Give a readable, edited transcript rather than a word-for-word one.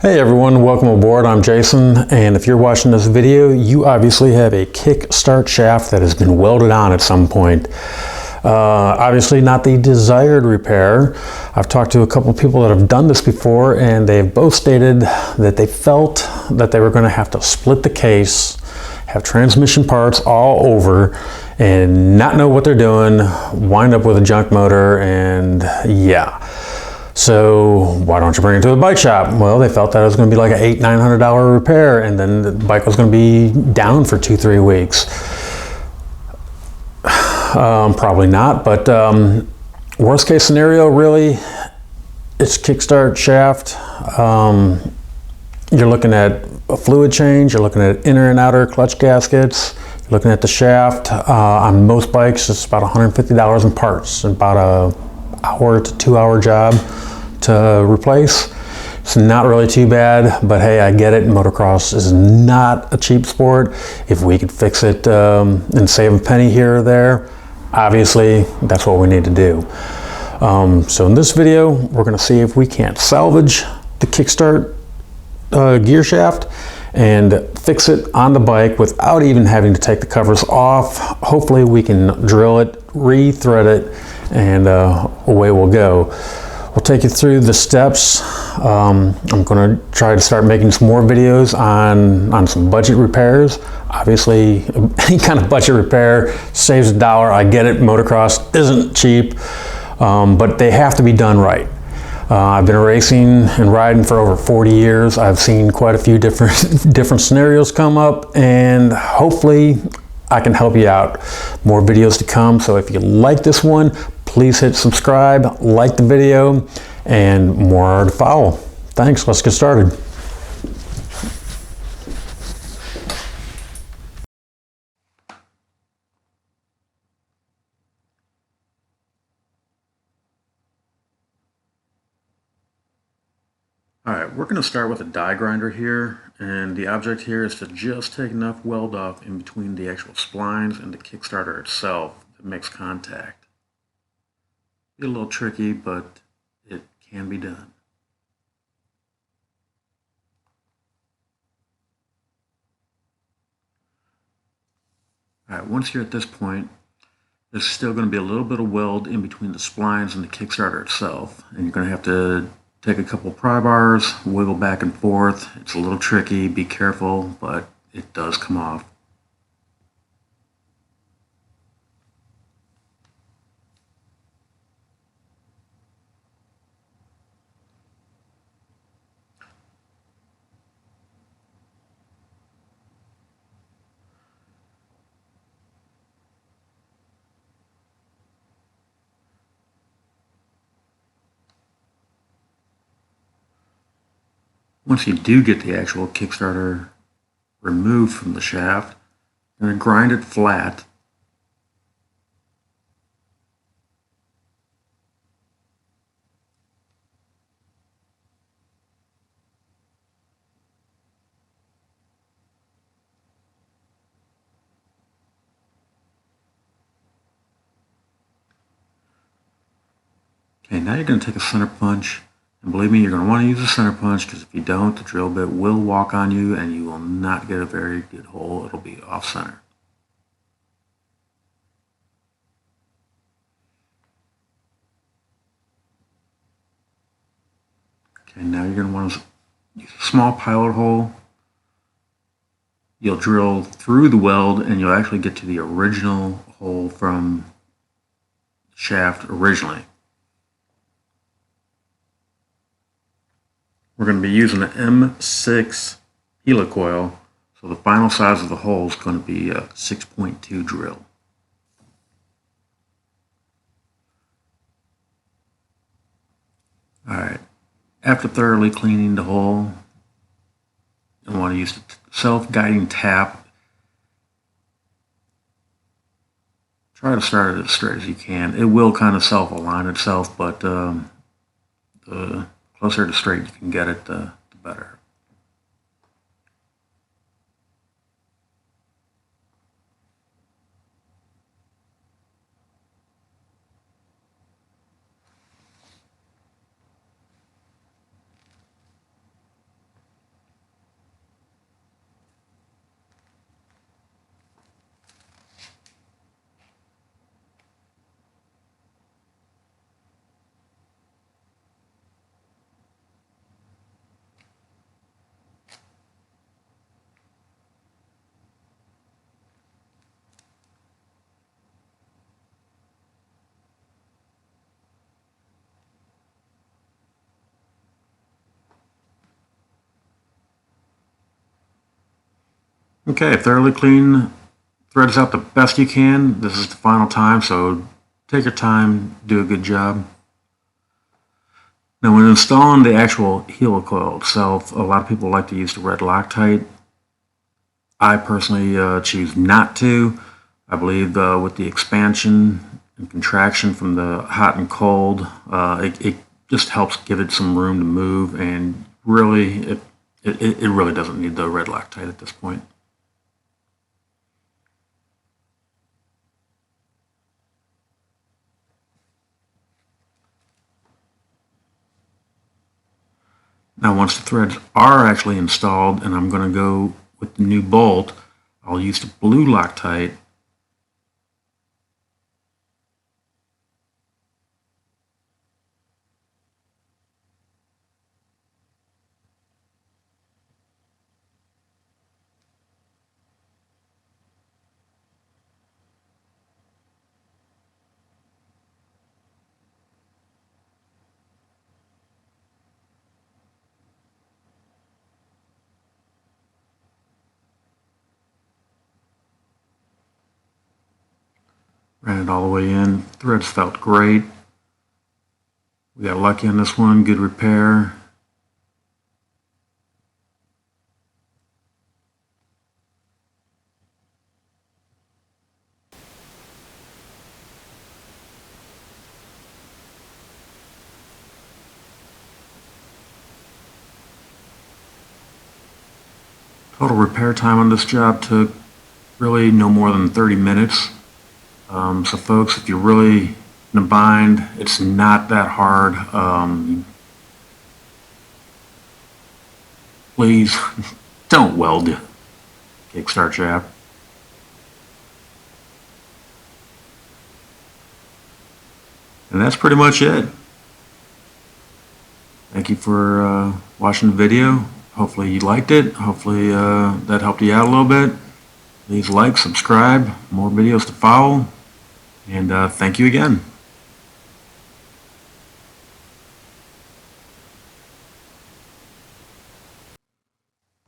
Hey everyone, welcome aboard. I'm Jason, and if you're watching this video, you obviously have a kickstart shaft that has been welded on at some point. Obviously not the desired repair. I've talked to a couple of people that have done this before, and they've both stated that they felt that they were going to have to split the case, have transmission parts all over, and not know what they're doing, wind up with a junk motor, and yeah. So why don't you bring it to the bike shop? Well, they felt that it was going to be like an $800–900 repair, and then the bike was going to be down for 2–3 weeks. Probably not, but worst case scenario, really, it's kickstart shaft. You're looking at a fluid change. You're looking at inner and outer clutch gaskets. You're looking at the shaft. On most bikes, it's about $150 in parts, about a hour to 2 hour job to replace. It's not really too bad, but hey, I get it. Motocross is not a cheap sport. If we could fix it and save a penny here or there, obviously that's what we need to do. So in this video, we're going to see if we can't salvage the kickstart gear shaft and fix it on the bike without even having to take the covers off. Hopefully we can drill it, re-thread it, and away we'll go. We'll take you through the steps. I'm going to try to start making some more videos on some budget repairs. Obviously, any kind of budget repair saves $1. I get it, motocross isn't cheap, but they have to be done right. I've been racing and riding for over 40 years. I've seen quite a few different scenarios come up, and hopefully I can help you out. More videos to come, so if you like this one, please hit subscribe, like the video, and more are to follow. Thanks, let's get started. Alright, we're going to start with a die grinder here, and the object here is to just take enough weld off in between the actual splines and the Kickstarter itself that makes contact. Be a little tricky, but it can be done. Alright, once you're at this point, there's still going to be a little bit of weld in between the splines and the Kickstarter itself, and you're going to have to take a couple pry bars, wiggle back and forth. It's a little tricky, be careful, but it does come off. Once you do get the actual Kickstarter removed from the shaft, you're going to grind it flat. Okay, now you're going to take a center punch. And believe me, you're going to want to use a center punch, because if you don't, the drill bit will walk on you and you will not get a very good hole. It'll be off center. Okay, now you're going to want to use a small pilot hole. You'll drill through the weld and you'll actually get to the original hole from the shaft originally. We're going to be using an M6 helicoil, so the final size of the hole is going to be a 6.2 drill. Alright, after thoroughly cleaning the hole, you'll want to use the self-guiding tap. Try to start it as straight as you can. It will kind of self-align itself, but the closer to straight you can get it, the better. Okay, thoroughly clean threads out the best you can. This is the final time, so take your time, do a good job. Now when installing the actual helicoil itself, a lot of people like to use the red Loctite. I personally choose not to. I believe with the expansion and contraction from the hot and cold, it just helps give it some room to move, and really it really doesn't need the red Loctite at this point. Now once the threads are actually installed and I'm going to go with the new bolt, I'll use the blue Loctite. Ran it all the way in. Threads felt great. We got lucky on this one. Good repair. Total repair time on this job took really no more than 30 minutes. So folks, if you're really in a bind, it's not that hard. Please don't weld Kickstarter shaft. And that's pretty much it. Thank you for watching the video. Hopefully you liked it. Hopefully that helped you out a little bit. Please like, subscribe, more videos to follow, and thank you again.